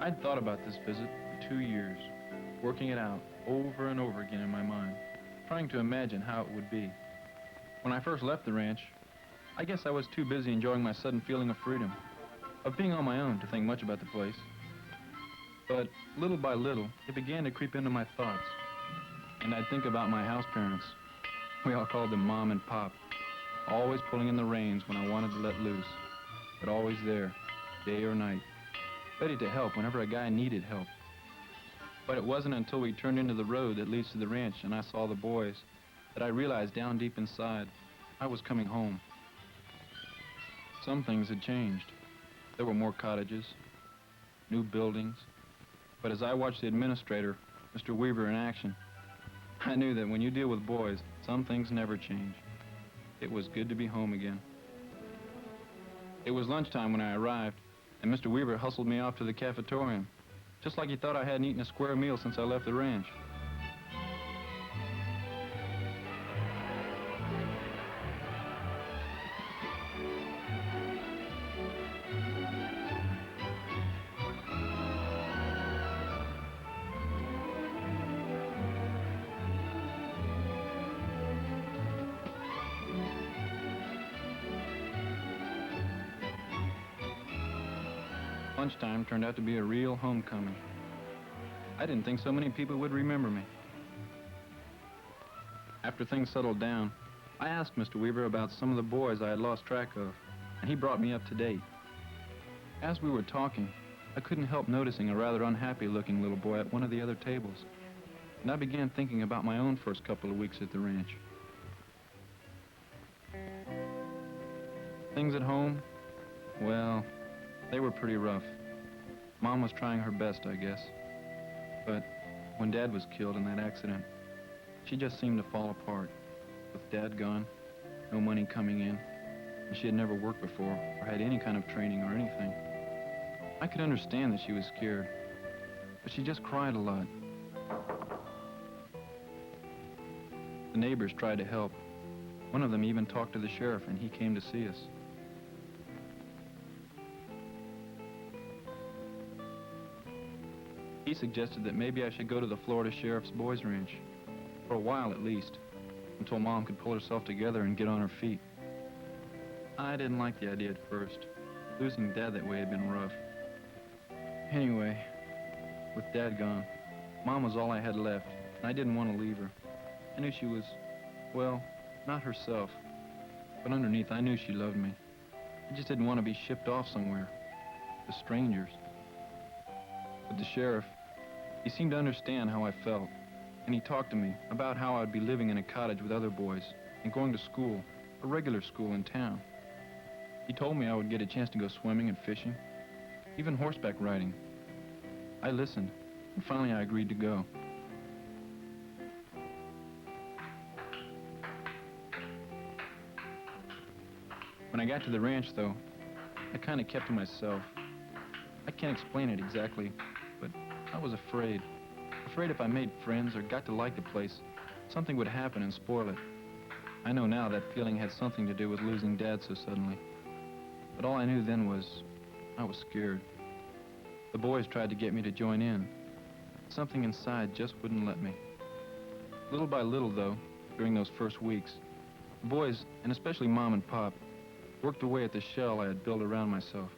I'd thought about this visit for 2 years, working it out over and over again in my mind, trying to imagine how it would be. When I first left the ranch, I guess I was too busy enjoying my sudden feeling of freedom, of being on my own to think much about the place. But little by little, it began to creep into my thoughts, and I'd think about my house parents. We all called them Mom and Pop, always pulling in the reins when I wanted to let loose, but always there, day or night, ready to help whenever a guy needed help. But it wasn't until we turned into the road that leads to the ranch and I saw the boys that I realized down deep inside I was coming home. Some things had changed. There were more cottages, new buildings, but as I watched the administrator, Mr. Weaver, in action, I knew that when you deal with boys, some things never change. It was good to be home again. It was lunchtime when I arrived, and Mr. Weaver hustled me off to the cafetorium, just like he thought I hadn't eaten a square meal since I left the ranch. Lunchtime turned out to be a real homecoming. I didn't think so many people would remember me. After things settled down, I asked Mr. Weaver about some of the boys I had lost track of, and he brought me up to date. As we were talking, I couldn't help noticing a rather unhappy-looking little boy at one of the other tables, and I began thinking about my own first couple of weeks at the ranch. Things at home, well, they were pretty rough. Mom was trying her best, I guess. But when Dad was killed in that accident, she just seemed to fall apart. With Dad gone, no money coming in, and she had never worked before or had any kind of training or anything. I could understand that she was scared, but she just cried a lot. The neighbors tried to help. One of them even talked to the sheriff, and he came to see us. He suggested that maybe I should go to the Florida Sheriff's Boys Ranch, for a while at least, until Mom could pull herself together and get on her feet. I didn't like the idea at first. Losing Dad that way had been rough. Anyway, with Dad gone, Mom was all I had left, and I didn't want to leave her. I knew she was, well, not herself, but underneath I knew she loved me. I just didn't want to be shipped off somewhere, to strangers. But the sheriff, he seemed to understand how I felt, and he talked to me about how I'd be living in a cottage with other boys and going to school, a regular school in town. He told me I would get a chance to go swimming and fishing, even horseback riding. I listened, and finally I agreed to go. When I got to the ranch, though, I kind of kept to myself. I can't explain it exactly, but I was afraid. Afraid if I made friends or got to like the place, something would happen and spoil it. I know now that feeling had something to do with losing Dad so suddenly. But all I knew then was I was scared. The boys tried to get me to join in. Something inside just wouldn't let me. Little by little, though, during those first weeks, the boys, and especially Mom and Pop, worked away at the shell I had built around myself.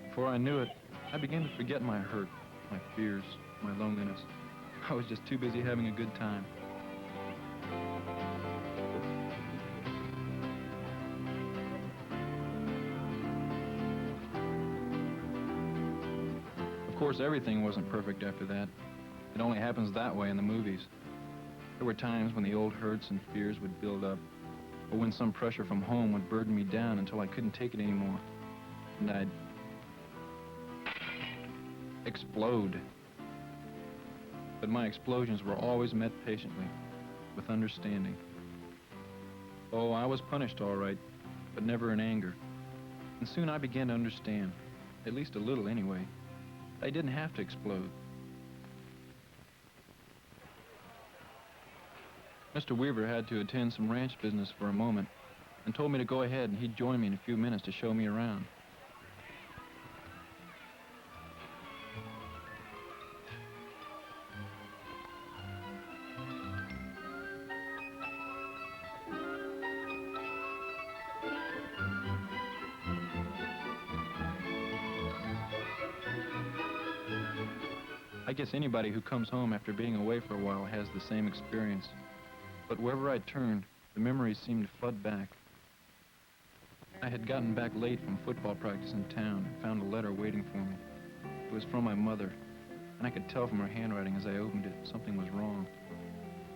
Before I knew it, I began to forget my hurt, my fears, my loneliness. I was just too busy having a good time. Of course, everything wasn't perfect after that. It only happens that way in the movies. There were times when the old hurts and fears would build up, or when some pressure from home would burden me down until I couldn't take it anymore, and I'd explode. But my explosions were always met patiently, with understanding. Oh, I was punished all right, but never in anger. And soon I began to understand, at least a little anyway, I didn't have to explode. Mr. Weaver had to attend some ranch business for a moment and told me to go ahead and he'd join me in a few minutes to show me around. I guess anybody who comes home after being away for a while has the same experience. But wherever I turned, the memories seemed to flood back. I had gotten back late from football practice in town and found a letter waiting for me. It was from my mother, and I could tell from her handwriting as I opened it something was wrong.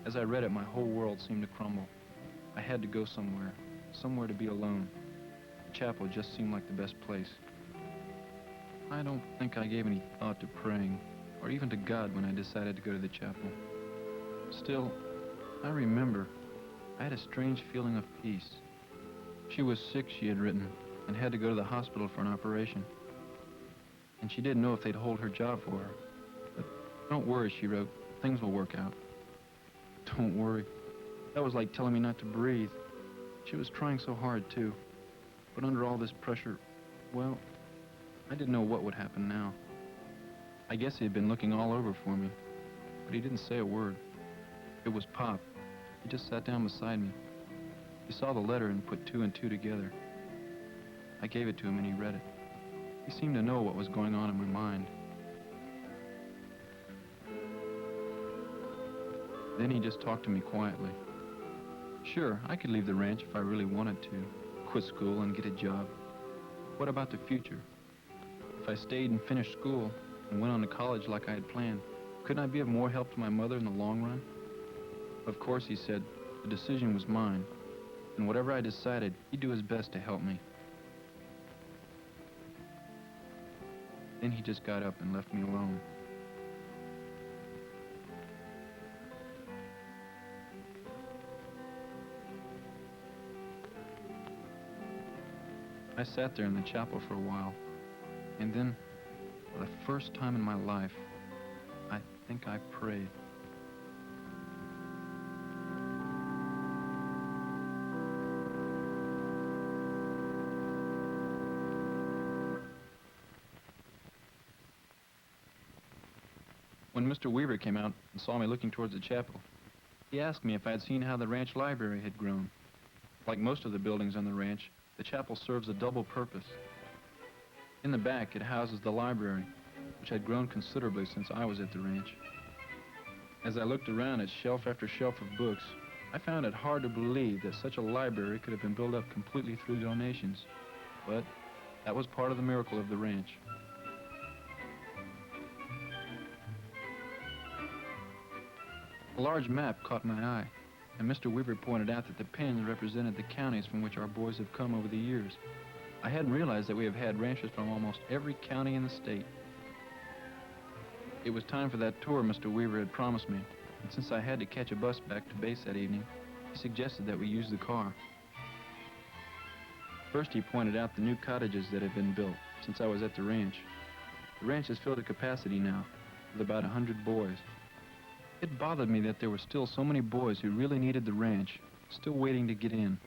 As I read it, my whole world seemed to crumble. I had to go somewhere to be alone. The chapel just seemed like the best place. I don't think I gave any thought to praying, or even to God when I decided to go to the chapel. Still, I remember I had a strange feeling of peace. She was sick, she had written, and had to go to the hospital for an operation. And she didn't know if they'd hold her job for her. But don't worry, she wrote, things will work out. Don't worry. That was like telling me not to breathe. She was trying so hard, too. But under all this pressure, well, I didn't know what would happen now. I guess he had been looking all over for me, but he didn't say a word. It was Pop. He just sat down beside me. He saw the letter and put two and two together. I gave it to him and he read it. He seemed to know what was going on in my mind. Then he just talked to me quietly. Sure, I could leave the ranch if I really wanted to, quit school and get a job. What about the future? If I stayed and finished school and went on to college like I had planned, couldn't I be of more help to my mother in the long run? Of course, he said, the decision was mine, and whatever I decided, he'd do his best to help me. Then he just got up and left me alone. I sat there in the chapel for a while, and then, for the first time in my life, I think I prayed. When Mr. Weaver came out and saw me looking towards the chapel, he asked me if I had seen how the ranch library had grown. Like most of the buildings on the ranch, the chapel serves a double purpose. In the back, it houses the library, which had grown considerably since I was at the ranch. As I looked around at shelf after shelf of books, I found it hard to believe that such a library could have been built up completely through donations. But that was part of the miracle of the ranch. A large map caught my eye, and Mr. Weaver pointed out that the pins represented the counties from which our boys have come over the years. I hadn't realized that we have had ranches from almost every county in the state. It was time for that tour Mr. Weaver had promised me, and since I had to catch a bus back to base that evening, he suggested that we use the car. First, he pointed out the new cottages that had been built since I was at the ranch. The ranch is filled to capacity now, with about 100 boys. It bothered me that there were still so many boys who really needed the ranch, still waiting to get in.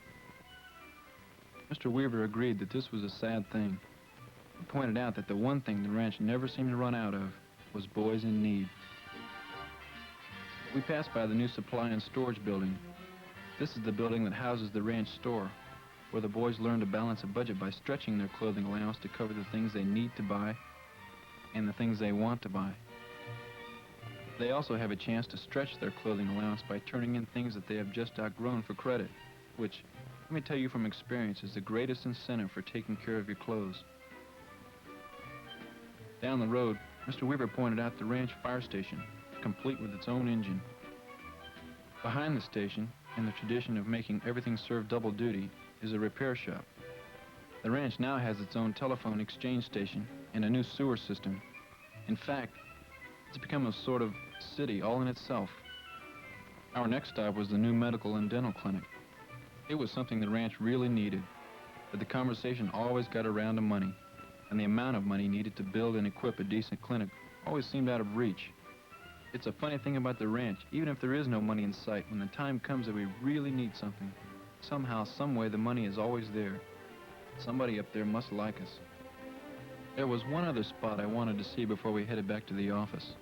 Mr. Weaver agreed that this was a sad thing. He pointed out that the one thing the ranch never seemed to run out of was boys in need. We passed by the new supply and storage building. This is the building that houses the ranch store, where the boys learn to balance a budget by stretching their clothing allowance to cover the things they need to buy and the things they want to buy. They also have a chance to stretch their clothing allowance by turning in things that they have just outgrown for credit, which, let me tell you from experience, is the greatest incentive for taking care of your clothes. Down the road, Mr. Weaver pointed out the ranch fire station, complete with its own engine. Behind the station, in the tradition of making everything serve double duty, is a repair shop. The ranch now has its own telephone exchange station and a new sewer system. In fact, it's become a sort of city all in itself. Our next stop was the new medical and dental clinic. It was something the ranch really needed, but the conversation always got around to money, and the amount of money needed to build and equip a decent clinic always seemed out of reach. It's a funny thing about the ranch, even if there is no money in sight, when the time comes that we really need something, somehow, some way, the money is always there. Somebody up there must like us. There was one other spot I wanted to see before we headed back to the office.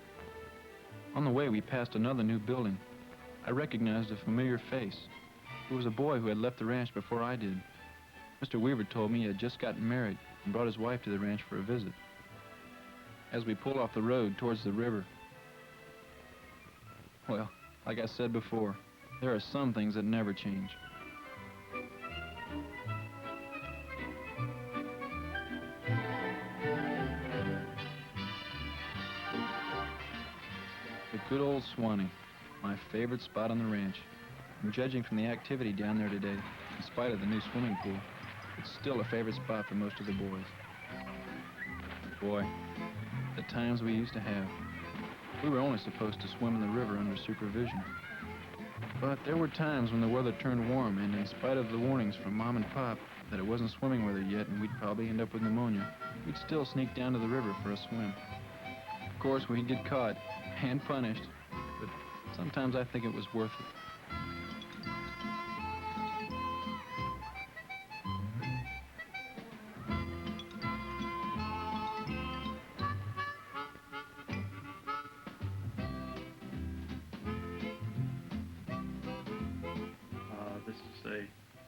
On the way, we passed another new building. I recognized a familiar face. It was a boy who had left the ranch before I did. Mr. Weaver told me he had just gotten married and brought his wife to the ranch for a visit. As we pulled off the road towards the river, Well, like I said before, there are some things that never change. The good old Swanee, my favorite spot on the ranch. And judging from the activity down there today, in spite of the new swimming pool, it's still a favorite spot for most of the boys. Boy, the times we used to have. We were only supposed to swim in the river under supervision. But there were times when the weather turned warm, and in spite of the warnings from Mom and Pop that it wasn't swimming weather yet and we'd probably end up with pneumonia, we'd still sneak down to the river for a swim. Of course, we'd get caught and punished, but sometimes I think it was worth it. This is a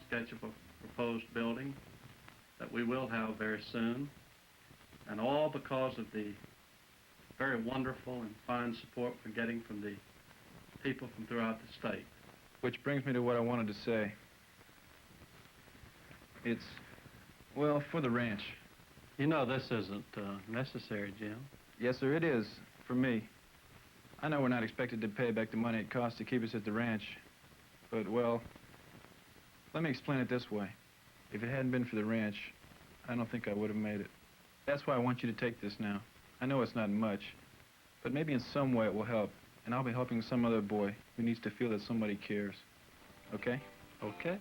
sketch of a proposed building that we will have very soon, and all because of the very wonderful and fine support we're getting from the people from throughout the state. Which brings me to what I wanted to say. It's, well, for the ranch. You know this isn't necessary, Jim. Yes, sir, it is, for me. I know we're not expected to pay back the money it costs to keep us at the ranch, but, well, let me explain it this way. If it hadn't been for the ranch, I don't think I would have made it. That's why I want you to take this now. I know it's not much, but maybe in some way it will help, and I'll be helping some other boy who needs to feel that somebody cares. Okay? Okay.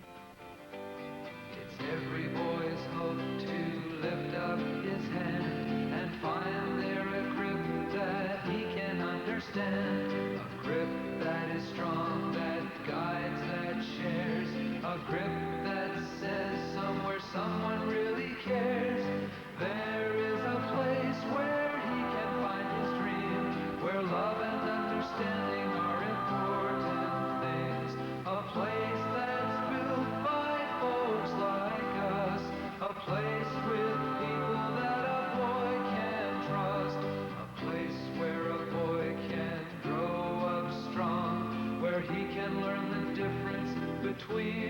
It's every boy's hope to lift up his hand and find there a grip that he can understand. A grip that is strong, that guides, that shares. A grip that says somewhere someone really cares. There is a place where he can find his dream, where love and understanding are important things. A place that's built by folks like us. A place with people that a boy can trust. A place where a boy can grow up strong, where he can learn the difference between